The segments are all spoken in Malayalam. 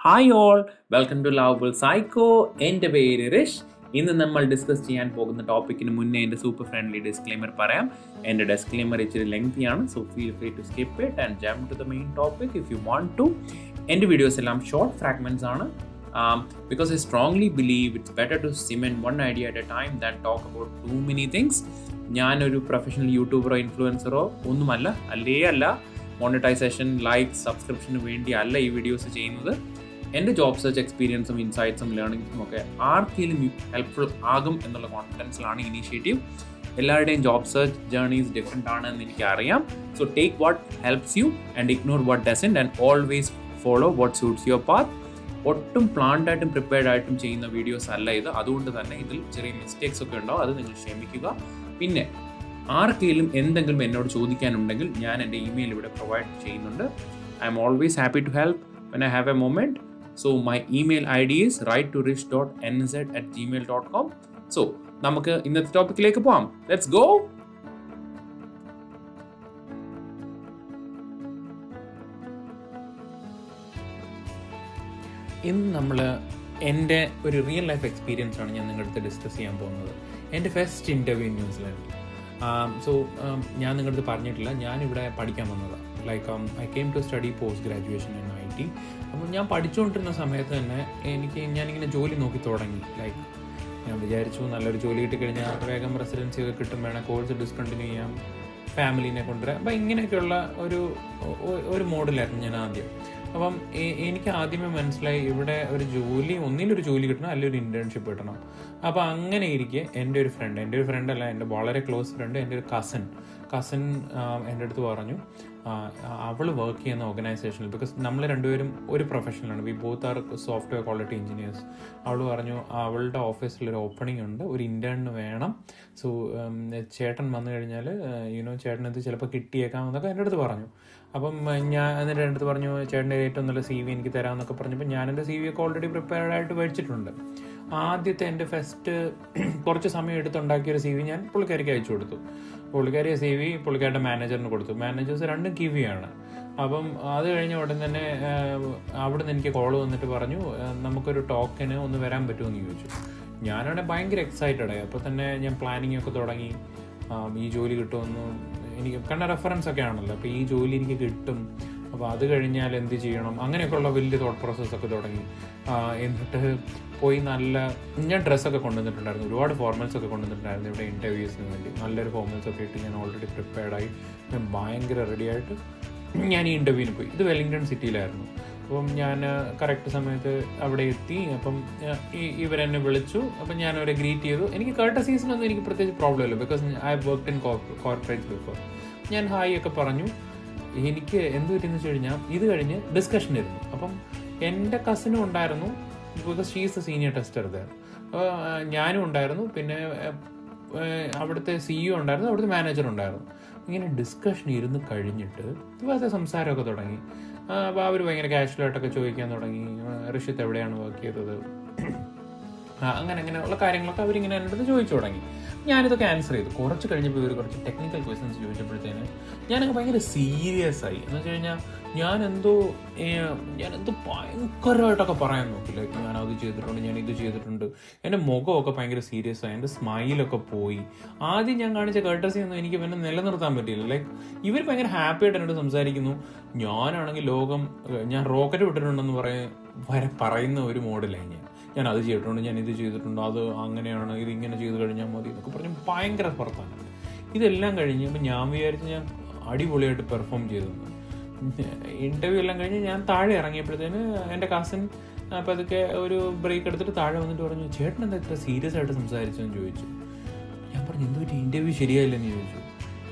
Hi all, welcome to lovable psycho. എൻ്റെ പേര് റിഷ്. ഇന്ന് നമ്മൾ ഡിസ്കസ് ചെയ്യാൻ പോകുന്ന ടോപ്പിക്കിന് മുന്നേ എൻ്റെ സൂപ്പർ ഫ്രണ്ട്ലി ഡിസ്ക്ലെയിമർ പറയാം. എൻ്റെ ഡിസ്ക്ലെയിമർ ഇച്ചിരി ലെങ്തിയാണ്, so feel free to skip it and jump to the main topic if you want to. എൻ്റെ വീഡിയോസ് എല്ലാം ഷോർട്ട് ഫ്രാഗ്മെൻറ്റ്സ് ആണ്, because I strongly believe it's better to cement one idea at a time than talk about too many things. ഞാനൊരു പ്രൊഫഷണൽ യൂട്യൂബറോ ഇൻഫ്ലുവൻസറോ ഒന്നുമല്ല, അല്ല മോണിറ്റൈസേഷൻ, ലൈക്ക്, സബ്സ്ക്രിപ്ഷന് വേണ്ടി അല്ല ഈ വീഡിയോസ് ചെയ്യുന്നത്. എൻ്റെ ജോബ് സെർച്ച് എക്സ്പീരിയൻസും ഇൻസൈറ്റ്സും ലേണിങ്സും ഒക്കെ ആർക്കെങ്കിലും ഹെൽപ്ഫുൾ ആകും എന്നുള്ള കോൺഫിഡൻസിലാണ് ഇനീഷ്യേറ്റീവ്. എല്ലാവരുടെയും ജോബ് സെർച്ച് ജേർണീസ് ഡിഫറെൻ്റ് ആണെന്ന് എനിക്കറിയാം. So take what helps you and ignore what doesn't and always follow what suits your path. ഒട്ടും പ്ലാൻഡ് ആയിട്ടും പ്രിപ്പയർഡ് ആയിട്ടും ചെയ്യുന്ന വീഡിയോസ് അല്ല ഇത്. അതുകൊണ്ട് തന്നെ ഇതിൽ ചെറിയ മിസ്റ്റേക്സ് ഒക്കെ ഉണ്ടാവും, അത് നിങ്ങൾ ക്ഷമിക്കുക. പിന്നെ ആർക്കെങ്കിലും എന്തെങ്കിലും എന്നോട് ചോദിക്കാനുണ്ടെങ്കിൽ ഞാൻ എൻ്റെ ഇമെയിൽ ഇവിടെ പ്രൊവൈഡ് ചെയ്യുന്നുണ്ട്. I'm always happy to help when I have a moment. So my email ID is write2rish.nz@gmail.com. So നമുക്ക് ഇന്നത്തെ ടോപ്പിക്കിലേക്ക് പോകാം. Let's go. ഇന്ന് നമ്മൾ എൻ്റെ ഒരു റിയൽ ലൈഫ് എക്സ്പീരിയൻസ് ആണ് ഞാൻ നിങ്ങളുടെ അടുത്ത് ഡിസ്കസ് ചെയ്യാൻ പോകുന്നത്. എൻ്റെ ഫസ്റ്റ് ഇൻ്റർവ്യൂ ഇൻ ന്യൂസിലാൻഡിൽ. ഞാൻ നിങ്ങളുടെ അടുത്ത് പറഞ്ഞിട്ടില്ല, ഞാനിവിടെ പഠിക്കാൻ വന്നതാണ്. I came to study post graduation in IT. അപ്പോൾ ഞാൻ പഠിച്ചുകൊണ്ടിരുന്ന സമയത്ത് തന്നെ ഞാനിങ്ങനെ ജോലി നോക്കി തുടങ്ങി. ഞാൻ വിചാരിച്ചു നല്ലൊരു ജോലി കിട്ടിക്കഴിഞ്ഞാൽ വേഗം റെസിഡൻസി ഒക്കെ കിട്ടും, വേണം കോഴ്സ് ഡിസ്കണ്ടിന്യൂ ചെയ്യാം, ഫാമിലീനെ കൊണ്ടുവരാം. അപ്പം ഇങ്ങനെയൊക്കെയുള്ള ഒരു മോഡിലായിരുന്നു ഞാൻ ആദ്യം. അപ്പം എനിക്ക് ആദ്യമേ മനസ്സിലായി ഇവിടെ ഒന്നിലൊരു ജോലി കിട്ടണം, അല്ലെങ്കിൽ ഒരു ഇൻറ്റേൺഷിപ്പ് കിട്ടണം. അപ്പോൾ അങ്ങനെ ഇരിക്കെ എൻ്റെ ഒരു ഫ്രണ്ട് അല്ല, എൻ്റെ വളരെ ക്ലോസ് ഫ്രണ്ട്, എൻ്റെ ഒരു കസിൻ എൻ്റെ അടുത്ത് പറഞ്ഞു, അവൾ വർക്ക് ചെയ്യുന്ന ഓർഗനൈസേഷനിൽ, ബിക്കോസ് നമ്മൾ രണ്ടുപേരും ഒരു പ്രൊഫഷനിലാണ്, we both are software quality engineers. അവൾ പറഞ്ഞു അവളുടെ ഓഫീസിലൊരു ഓപ്പണിംഗ് ഉണ്ട്, ഒരു ഇൻറ്റേണിന് വേണം. സോ ചേട്ടൻ വന്നു കഴിഞ്ഞാൽ ചേട്ടനത് ചിലപ്പോൾ കിട്ടിയേക്കാം എന്നൊക്കെ എൻ്റെ അടുത്ത് പറഞ്ഞു. അപ്പം ഞാൻ എന്നിട്ട് എൻ്റെ അടുത്ത് പറഞ്ഞു ചേട്ടൻ്റെ ഏറ്റവും നല്ല CV എനിക്ക് തരാമെന്നൊക്കെ പറഞ്ഞപ്പോൾ ഞാൻ എൻ്റെ CV ഒക്കെ ഓൾറെഡി പ്രിപ്പയർഡ് ആയിട്ട് മേടിച്ചിട്ടുണ്ട്. ആദ്യത്തെ എൻ്റെ ഫസ്റ്റ് കുറച്ച് സമയം എടുത്തുണ്ടാക്കിയൊരു CV ഞാൻ പുള്ളിക്കാരിക്ക് അയച്ചു കൊടുത്തു. പുള്ളിക്കാരി CV പുള്ളിക്കാരുടെ മാനേജറിന് കൊടുത്തു. മാനേജേഴ്സ് രണ്ടും കിവിയാണ്. അപ്പം അത് കഴിഞ്ഞ ഉടൻ തന്നെ അവിടെ നിന്ന് എനിക്ക് കോൾ വന്നിട്ട് പറഞ്ഞു നമുക്കൊരു ടോക്കിന് ഒന്ന് വരാൻ പറ്റുമെന്ന് ചോദിച്ചു. ഞാനവിടെ ഭയങ്കര എക്സൈറ്റഡ് ആയി. അപ്പോൾ തന്നെ ഞാൻ പ്ലാനിങ് ഒക്കെ തുടങ്ങി. ഈ ജോലി കിട്ടുമെന്ന് എനിക്ക് കാരണം റെഫറൻസ് ഒക്കെ ആണല്ലോ, അപ്പോൾ ഈ ജോലി എനിക്ക് കിട്ടും, അപ്പോൾ അത് കഴിഞ്ഞാൽ എന്ത് ചെയ്യണം, അങ്ങനെയൊക്കെയുള്ള വലിയ തോട്ട് പ്രോസസ്സൊക്കെ തുടങ്ങി. എന്നിട്ട് പോയി ഞാൻ ഡ്രസ്സൊക്കെ കൊണ്ടുവന്നിട്ടുണ്ടായിരുന്നു, ഒരുപാട് ഫോർമൽസ് ഒക്കെ കൊണ്ടുവന്നിട്ടുണ്ടായിരുന്നു ഇവിടെ ഇൻ്റർവ്യൂസിന് വേണ്ടി. നല്ലൊരു ഫോർമൽസ് ഒക്കെ ഇട്ട് ഞാൻ ഓൾറെഡി പ്രിപ്പയർഡായി, ഞാൻ ഭയങ്കര റെഡിയായിട്ട് ഞാൻ ഈ ഇൻ്റർവ്യൂവിന് പോയി. ഇത് വെല്ലിംഗ്ടൺ സിറ്റിയിലായിരുന്നു. അപ്പം ഞാൻ കറക്റ്റ് സമയത്ത് അവിടെ എത്തി. അപ്പം ഇവരെന്നെ വിളിച്ചു. അപ്പം ഞാൻ അവരെ ഗ്രീറ്റ് ചെയ്തു. എനിക്ക് കർട്ടസീസിനൊന്നും എനിക്ക് പ്രത്യേകിച്ച് പ്രോബ്ലം ഇല്ല, because I have worked in corporates before. ഞാൻ ഹായ് ഒക്കെ പറഞ്ഞു. എനിക്ക് എന്ത് പറ്റിയെന്ന് വെച്ച് കഴിഞ്ഞാൽ ഇത് കഴിഞ്ഞ് ഡിസ്കഷൻ ആയിരുന്നു. അപ്പം എൻ്റെ കസിനും ഉണ്ടായിരുന്നു, because she is the senior tester there. ഞാനും ഉണ്ടായിരുന്നു, പിന്നെ അവിടുത്തെ CEO ഉണ്ടായിരുന്നു, അവിടുത്തെ മാനേജർ ഉണ്ടായിരുന്നു. ഇങ്ങനെ ഡിസ്കഷൻ ഇരുന്ന് കഴിഞ്ഞിട്ട് ഇതുപോലത്തെ സംസാരമൊക്കെ തുടങ്ങി. അപ്പോൾ അവർ ഭയങ്കര കാഷ്വലായിട്ടൊക്കെ ചോദിക്കാൻ തുടങ്ങി, ഋഷിത്ത് എവിടെയാണ് വർക്ക് ചെയ്തത്, അങ്ങനെയുള്ള കാര്യങ്ങളൊക്കെ അവരിങ്ങനെ എൻ്റെ അടുത്ത് ചോദിച്ചു തുടങ്ങി. ഞാനിതൊക്കെ ആൻസർ ചെയ്തു. കുറച്ച് കഴിഞ്ഞപ്പോൾ ഇവർ കുറച്ച് ടെക്നിക്കൽ ക്വസ്റ്റ്യൻസ് ചോദിച്ചപ്പോഴത്തേന് ഞാനൊക്കെ ഭയങ്കര സീരിയസ് ആയി. എന്ന് വെച്ച് കഴിഞ്ഞാൽ ഞാനെന്തോ ഭയങ്കരമായിട്ടൊക്കെ പറയാൻ നോക്കി. ഞാൻ അത് ചെയ്തിട്ടുണ്ട്, ഞാൻ ഇത് ചെയ്തിട്ടുണ്ട്. എൻ്റെ മുഖമൊക്കെ ഭയങ്കര സീരിയസ് ആയി, എൻ്റെ സ്മൈലൊക്കെ പോയി. ആദ്യം ഞാൻ കാണിച്ച കർട്ടസി ഒന്നും എനിക്ക് പിന്നെ നിലനിർത്താൻ പറ്റിയില്ല. ഇവർ ഭയങ്കര ഹാപ്പി ആയിട്ട് എന്നോട് സംസാരിക്കുന്നു. ഞാനാണെങ്കിൽ ഞാൻ റോക്കറ്റ് വിട്ടിട്ടുണ്ടെന്ന് പറയുന്ന ഒരു മോഡലായി. ഞാൻ അത് ചെയ്തിട്ടുണ്ട്, ഞാൻ ഇത് ചെയ്തിട്ടുണ്ട്, അത് അങ്ങനെയാണ്, ഇത് ഇങ്ങനെ ചെയ്ത് കഴിഞ്ഞാൽ മതി എന്നൊക്കെ പറഞ്ഞ് ഭയങ്കര പുറത്താണ്. ഇതെല്ലാം കഴിഞ്ഞ് അപ്പം ഞാൻ വിചാരിച്ച് ഞാൻ അടിപൊളിയായിട്ട് പെർഫോം ചെയ്തു. ഇൻ്റർവ്യൂ എല്ലാം കഴിഞ്ഞ് ഞാൻ താഴെ ഇറങ്ങിയപ്പോഴത്തേന് എൻ്റെ കസിൻ അപ്പം അതൊക്കെ ഒരു ബ്രേക്ക് എടുത്തിട്ട് താഴെ വന്നിട്ട് പറഞ്ഞു ചേട്ടൻ എന്താ ഇത്ര സീരിയസ് ആയിട്ട് സംസാരിച്ചെന്ന് ചോദിച്ചു. ഞാൻ പറഞ്ഞു എന്ത് പറ്റി, ഇൻ്റർവ്യൂ ശരിയായില്ലെന്ന് ചോദിച്ചു.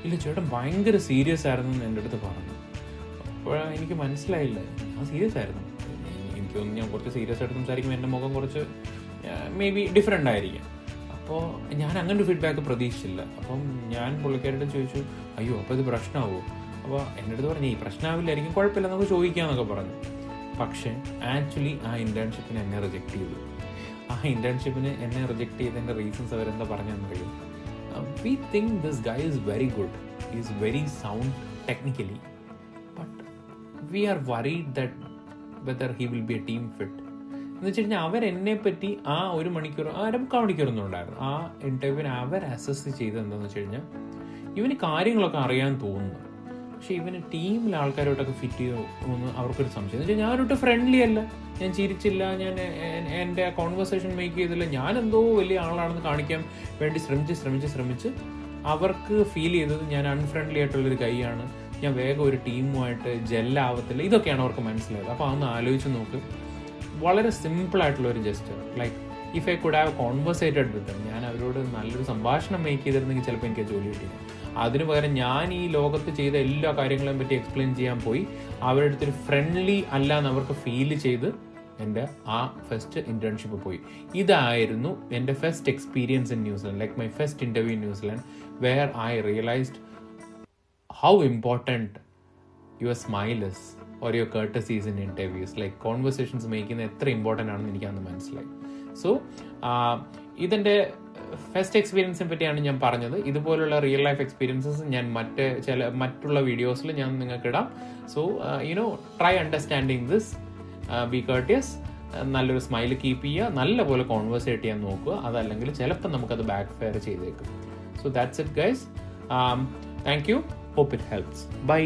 ഇല്ല ചേട്ടൻ ഭയങ്കര സീരിയസ് ആയിരുന്നു എന്ന് എൻ്റെ അടുത്ത് പറഞ്ഞു. അപ്പോൾ എനിക്ക് മനസ്സിലായില്ല, ഞാൻ സീരിയസ് ആയിരുന്നു. എനിക്കൊന്ന് ഞാൻ കുറച്ച് സീരിയസ് ആയിട്ട് സംസാരിക്കുമ്പോൾ എൻ്റെ മുഖം കുറച്ച് മേ ബി ഡിഫറെൻ്റ് ആയിരിക്കും. അപ്പോൾ ഞാൻ അങ്ങനെ ഒരു ഫീഡ്ബാക്ക് പ്രതീക്ഷിച്ചില്ല. അപ്പം ഞാൻ പുള്ളിക്കാരുടെ ചോദിച്ചു അയ്യോ അപ്പോൾ ഇത് പ്രശ്നമാവുമോ. അപ്പോൾ എൻ്റെ അടുത്ത് പറഞ്ഞു ഈ പ്രശ്നമാവില്ലായിരിക്കും, കുഴപ്പമില്ല നമുക്ക് ചോദിക്കാമെന്നൊക്കെ പറഞ്ഞു. പക്ഷേ ആക്ച്വലി ആ ഇൻറ്റേൺഷിപ്പിന് എന്നെ റിജക്റ്റ് ചെയ്തു. ആ ഇൻറ്റേൺഷിപ്പിന് എന്നെ റിജക്റ്റ് ചെയ്തതിൻ്റെ റീസൺസ് അവരെന്താ പറഞ്ഞെന്നറിയും. We think this guy is very good, is very sound technically, but we are worried that whether he will be a team fit എന്ന് വെച്ച് കഴിഞ്ഞാൽ അവരെന്നെ പറ്റി ആ 1 മണിക്കൂർ 1/2 മണിക്കൂറൊന്നും ഉണ്ടായിരുന്നു ആ ഇന്റർവ്യൂവിന് അവർ അസസ് ചെയ്ത് എന്താണെന്ന് വെച്ച് കഴിഞ്ഞാൽ ഇവന് കാര്യങ്ങളൊക്കെ അറിയാൻ തോന്നുന്നു, പക്ഷെ ഇവന് ടീമിലെ ആൾക്കാരോട്ടൊക്കെ ഫിറ്റ് ചെയ്യുമെന്ന് അവർക്കൊരു സംശയം. എന്ന് വെച്ചാൽ ഞാനൊട്ട് ഫ്രണ്ട്ലി അല്ല, ഞാൻ ചിരിച്ചില്ല, ഞാൻ എൻ്റെ കോൺവെർസേഷൻ മേക്ക് ചെയ്തില്ല, ഞാൻ എന്തോ വലിയ ആളാണെന്ന് കാണിക്കാൻ വേണ്ടി ശ്രമിച്ച് അവർക്ക് ഫീൽ ചെയ്തത് ഞാൻ അൺഫ്രണ്ട്ലി ആയിട്ടുള്ളൊരു കൈയാണ്, ഞാൻ വേഗം ഒരു ടീമുമായിട്ട് ജെല്ലാവത്തില്ല, ഇതൊക്കെയാണ് അവർക്ക് മനസ്സിലായത്. അപ്പോൾ അതൊന്ന് ആലോചിച്ച് നോക്ക്. വളരെ സിമ്പിളായിട്ടുള്ള ഒരു gesture, like if I could have conversated with them, ഞാൻ അവരോട് നല്ലൊരു സംഭാഷണം മേക്ക് ചെയ്തിരുന്നെങ്കിൽ ചിലപ്പോൾ എനിക്ക് ജോലി കിട്ടിയത്. അതിന് പകരം ഞാൻ ഈ ലോകത്ത് ചെയ്ത എല്ലാ കാര്യങ്ങളെയും പറ്റി എക്സ്പ്ലെയിൻ ചെയ്യാൻ പോയി അവരുടെ അടുത്തൊരു ഫ്രണ്ട്ലി അല്ല എന്ന് അവർക്ക് ഫീൽ ചെയ്ത് എൻ്റെ ആ ഫസ്റ്റ് ഇന്റേൺഷിപ്പ് പോയി. ഇതായിരുന്നു എൻ്റെ first experience in New Zealand, like my first interview in New Zealand, where I realised how important your smile is or your courtesies in interviews, like conversations make ചെയ്യുന്നത് എത്ര ഇമ്പോർട്ടൻ്റ് ആണെന്ന് എനിക്കന്ന് മനസ്സിലായി. സോ ഇതെൻ്റെ ഫസ്റ്റ് എക്സ്പീരിയൻസിനെ പറ്റിയാണ് ഞാൻ പറഞ്ഞത്. ഇതുപോലുള്ള റിയൽ ലൈഫ് എക്സ്പീരിയൻസസ് ഞാൻ മറ്റുള്ള വീഡിയോസിൽ ഞാൻ നിങ്ങൾക്ക് ഇടാം. So try understanding this, be courteous, നല്ലൊരു സ്മൈൽ കീപ്പ് ചെയ്യുക, നല്ലപോലെ കോൺവേഴ്സേറ്റ് ചെയ്യാൻ നോക്കുക, അതല്ലെങ്കിൽ ചിലപ്പോൾ നമുക്കത് ബാക്ക് ഫെയർ ചെയ്തേക്കും. So that's it guys. Thank you, hope it helps. By.